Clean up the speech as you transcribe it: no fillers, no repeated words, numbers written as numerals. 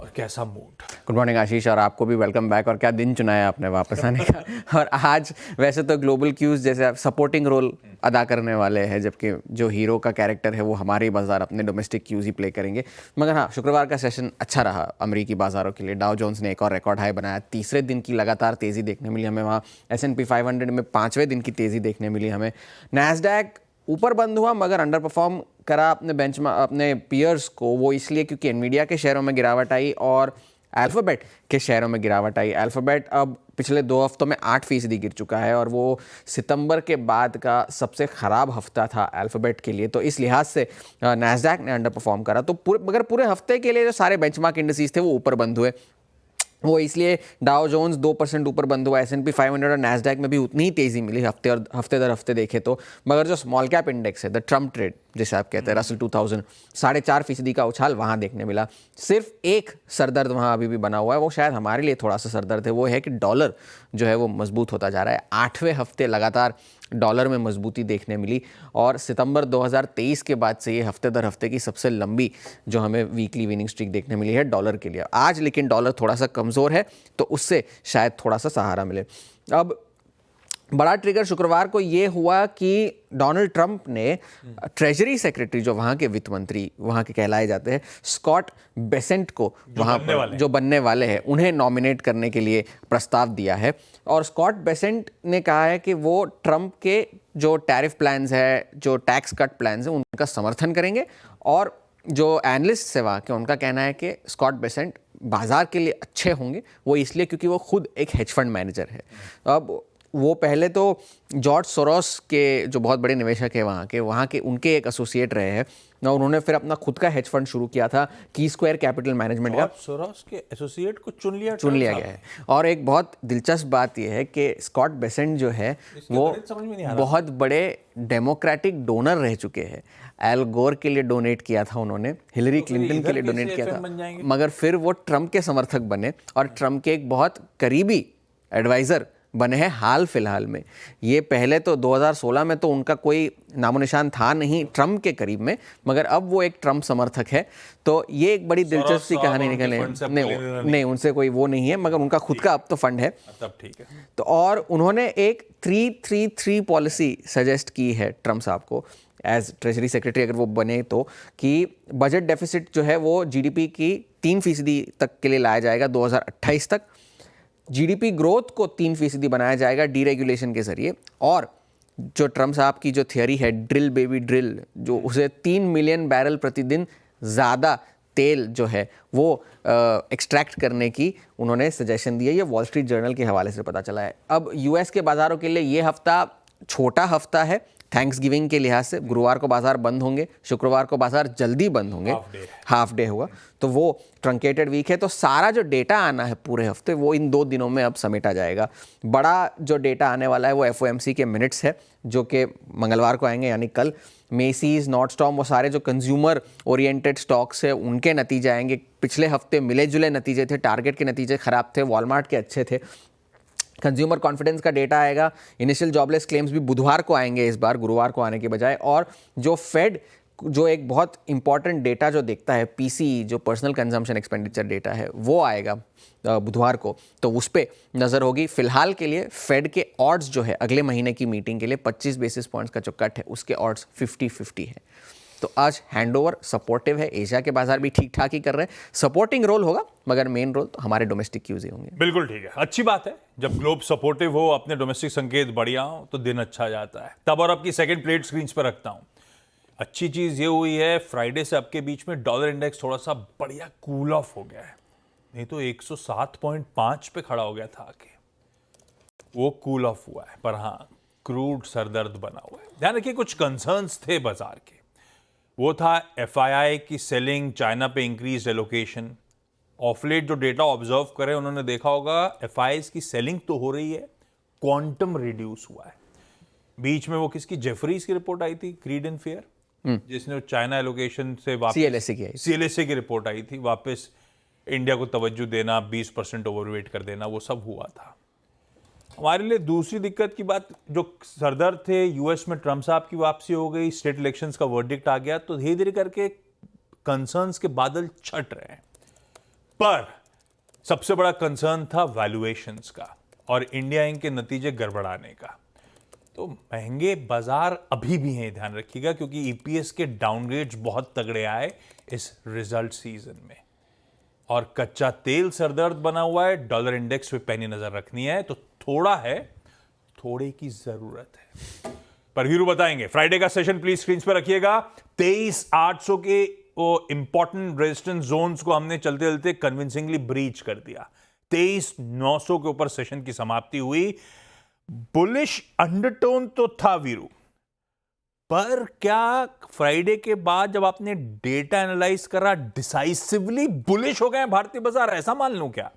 और कैसा mood. Good morning आशीष, और आपको भी वेलकम बैक। और क्या दिन चुना है आपने वापस आने का। और आज वैसे तो ग्लोबल क्यूज जैसे आप सपोर्टिंग रोल अदा करने वाले हैं, जबकि जो हीरो का कैरेक्टर है वो हमारे बाजार अपने डोमेस्टिक क्यूज ही प्ले करेंगे। मगर हाँ, शुक्रवार का सेशन अच्छा रहा अमेरिकी बाजारों के लिए। डाउ जोन्स ने एक और रिकॉर्ड हाई बनाया, तीसरे दिन की लगातार तेज़ी देखने मिली हमें वहाँ। S&P 500 में पाँचवें दिन की तेज़ी देखने मिली हमें। नैस्डैक ऊपर बंद हुआ मगर अंडर परफॉर्म करा अपने पीयर्स को, वो इसलिए क्योंकि एनवीडिया के शेयरों में गिरावट आई और अल्फाबेट के शेयरों में गिरावट आई। अल्फाबेट अब पिछले 2 हफ्तों में 8% गिर चुका है और वो सितंबर के बाद का सबसे ख़राब हफ्ता था अल्फाबेट के लिए। तो इस लिहाज से नैस्डैक ने अंडर परफॉर्म करा। तो पूरे हफ्ते के लिए जो सारे बेंचमार्क इंडिसेस थे वो ऊपर बंद हुए। वो इसलिए डाउ जोन्स 2% ऊपर बंद हुआ, S&P 500 और नैस्डैक में भी उतनी ही तेज़ी मिली हफ्ते दर हफ्ते देखे तो। मगर जो स्मॉल कैप इंडेक्स है, द ट्रम्प ट्रेड जैसे आप कहते हैं, रसल 2000, 4.5% का उछाल वहाँ देखने मिला। सिर्फ एक सरदर्द वहाँ अभी भी बना हुआ है, वो शायद हमारे लिए थोड़ा सा सरदर्द है, वो है कि डॉलर जो है वो मजबूत होता जा रहा है। 8वें हफ्ते लगातार डॉलर में मजबूती देखने मिली और सितंबर 2023 के बाद से ये हफ्ते दर हफ्ते की सबसे लंबी जो हमें वीकली विनिंग स्ट्रीक देखने मिली है डॉलर के लिए। आज लेकिन डॉलर थोड़ा सा कमज़ोर है, तो उससे शायद थोड़ा सा सहारा मिले। अब बड़ा ट्रिगर शुक्रवार को ये हुआ कि डोनाल्ड ट्रंप ने ट्रेजरी सेक्रेटरी, जो वहाँ के वित्त मंत्री वहाँ के कहलाए जाते हैं, स्कॉट बेसेंट को वहाँ पर जो बनने वाले हैं उन्हें नॉमिनेट करने के लिए प्रस्ताव दिया है। और स्कॉट बेसेंट ने कहा है कि वो ट्रंप के जो टैरिफ प्लान्स है, जो टैक्स कट प्लान्स हैं, उनका समर्थन करेंगे। और जो एनालिस्ट है वहाँ के, उनका कहना है कि स्कॉट बेसेंट बाजार के लिए अच्छे होंगे। वो इसलिए क्योंकि वो खुद एक हेज फंड मैनेजर है। अब वो पहले तो जॉर्ज सोरोस के जो बहुत बड़े निवेशक है वहाँ के उनके एक एसोसिएट रहे हैं और उन्होंने फिर अपना खुद का हेज फंड शुरू किया था, की स्क्वायर कैपिटल मैनेजमेंट का। सोरोस के एसोसिएट को चुन लिया गया है। और एक बहुत दिलचस्प बात यह है कि स्कॉट बेसेंट जो है वो बहुत बड़े डेमोक्रेटिक डोनर रह चुके हैं। एल गोर के लिए डोनेट किया था उन्होंने, हिलरी क्लिंटन के लिए डोनेट किया था, मगर फिर वो ट्रंप के समर्थक बने और ट्रंप के एक बहुत करीबी एडवाइज़र बने हैं हाल फिलहाल में। ये पहले तो 2016 में तो उनका कोई नामो निशान था नहीं ट्रंप के करीब में, मगर अब वो एक ट्रंप समर्थक है। तो ये एक बड़ी दिलचस्प सी कहानी निकले। नहीं, उनसे कोई वो नहीं है, मगर उनका खुद का अब तो फंड है। तब ठीक है। तो और उन्होंने एक 3-3-3 पॉलिसी सजेस्ट की है ट्रंप साहब को एज ट्रेजरी सेक्रेटरी, अगर वो बने तो, कि बजट डेफिसिट जो है वो जीडीपी की 3% तक के लिए लाया जाएगा 2028 तक। जीडीपी ग्रोथ को 3% बनाया जाएगा डीरेगुलेशन के जरिए। और जो ट्रंप साहब की जो थियरी है ड्रिल बेबी ड्रिल, जो उसे 3 मिलियन बैरल प्रतिदिन ज़्यादा तेल जो है वो एक्सट्रैक्ट करने की उन्होंने सजेशन दी है। ये वॉल स्ट्रीट जर्नल के हवाले से पता चला है। अब यूएस के बाज़ारों के लिए ये हफ्ता छोटा हफ्ता है थैंक्स गिविंग के लिहाज से। गुरुवार को बाजार बंद होंगे, शुक्रवार को बाजार जल्दी बंद होंगे, हाफ डे होगा, तो वो ट्रंकेटेड वीक है। तो सारा जो डेटा आना है पूरे हफ्ते वो इन 2 दिनों में अब समेटा जाएगा। बड़ा जो डेटा आने वाला है वो FOMC के मिनट्स है, जो कि मंगलवार को आएंगे, यानी कल। मेसीज, नॉर्डस्टॉर्म, वो सारे जो कंज्यूमर ओरिएंटेड स्टॉक्स है उनके नतीजे आएंगे। पिछले हफ्ते मिले जुले नतीजे थे, टारगेट के नतीजे खराब थे, वॉलमार्ट के अच्छे थे। कंज्यूमर कॉन्फिडेंस का डेटा आएगा। इनिशियल जॉबलेस क्लेम्स भी बुधवार को आएंगे इस बार, गुरुवार को आने के बजाय। और जो फेड जो एक बहुत इंपॉर्टेंट डेटा जो देखता है, PCE जो पर्सनल कंजम्पशन एक्सपेंडिचर डेटा है, वो आएगा बुधवार को, तो उस पर नज़र होगी। फिलहाल के लिए फेड के ऑड्स जो है अगले महीने की मीटिंग के लिए 25 बेसिस पॉइंट्स का जो कट है उसके ऑड्स 50-50 है। तो आज हैंडओवर सपोर्टिव है, एशिया के बाजार भी ठीक ठाक ही कर रहे हैं। सपोर्टिंग रोल होगा, मगर मेन रोल तो हमारे डोमेस्टिक क्यूज ही होंगे। बिल्कुल ठीक है, अच्छी बात है। जब ग्लोब सपोर्टिव हो, अपने डोमेस्टिक संकेत बढ़िया हो, तो दिन अच्छा जाता है। तब और आपकी सेकंड प्लेट स्क्रीन पर रखता हूं। अच्छी चीज ये हुई है, फ्राइडे से अब के बीच में डॉलर इंडेक्स थोड़ा सा बढ़िया कूल ऑफ हो गया है। नहीं तो 107.5 पे खड़ा हो गया था आके, वो कूल ऑफ हुआ है। पर हाँ, क्रूड सरदर्द बना हुआ है। ध्यान रखिए, कुछ कंसर्न्स थे बाजार के। वो था FII की सेलिंग, चाइना पे इंक्रीज एलोकेशन। ऑफलेट जो डेटा ऑब्जर्व करे उन्होंने देखा होगा, FIIs की सेलिंग तो हो रही है, क्वांटम रिड्यूस हुआ है। बीच में वो किसकी, जेफरीज की रिपोर्ट आई थी, क्रीड एंड फेयर, जिसने चाइना एलोकेशन से वापस CLSA की रिपोर्ट आई थी, वापस इंडिया को तवज्जो देना, 20% ओवरवेट कर देना, वो सब हुआ था। हमारे लिए दूसरी दिक्कत की बात, जो सरदर्द थे, यूएस में ट्रंप साहब की वापसी हो गई, स्टेट इलेक्शंस का वर्डिक्ट आ गया, तो धीरे धीरे करके कंसर्न्स के बादल छट रहे हैं। पर सबसे बड़ा कंसर्न था वैल्यूएशंस का और इंडिया इंक के नतीजे गड़बड़ाने का। तो महंगे बाजार अभी भी हैं, ध्यान रखिएगा, क्योंकि ईपीएस के डाउनग्रेड्स बहुत तगड़े आए इस रिजल्ट सीजन में और कच्चा तेल सरदर्द बना हुआ है। डॉलर इंडेक्स पे पैनी नजर रखनी है, तो थोड़े की जरूरत है। पर हीरो बताएंगे। फ्राइडे का सेशन प्लीज स्क्रीन पर रखिएगा। 23,800 के वो इंपॉर्टेंट रेजिस्टेंस जोन्स को हमने चलते चलते कन्विंसिंगली ब्रीच कर दिया। 23,900 के ऊपर सेशन की समाप्ति हुई। बुलिश अंडरटोन तो था वीरू, पर क्या फ्राइडे के बाद जब आपने डेटा एनालाइज करा डिसाइसिवली बुलिश हो गए भारतीय बाजार, ऐसा मान लूं क्या?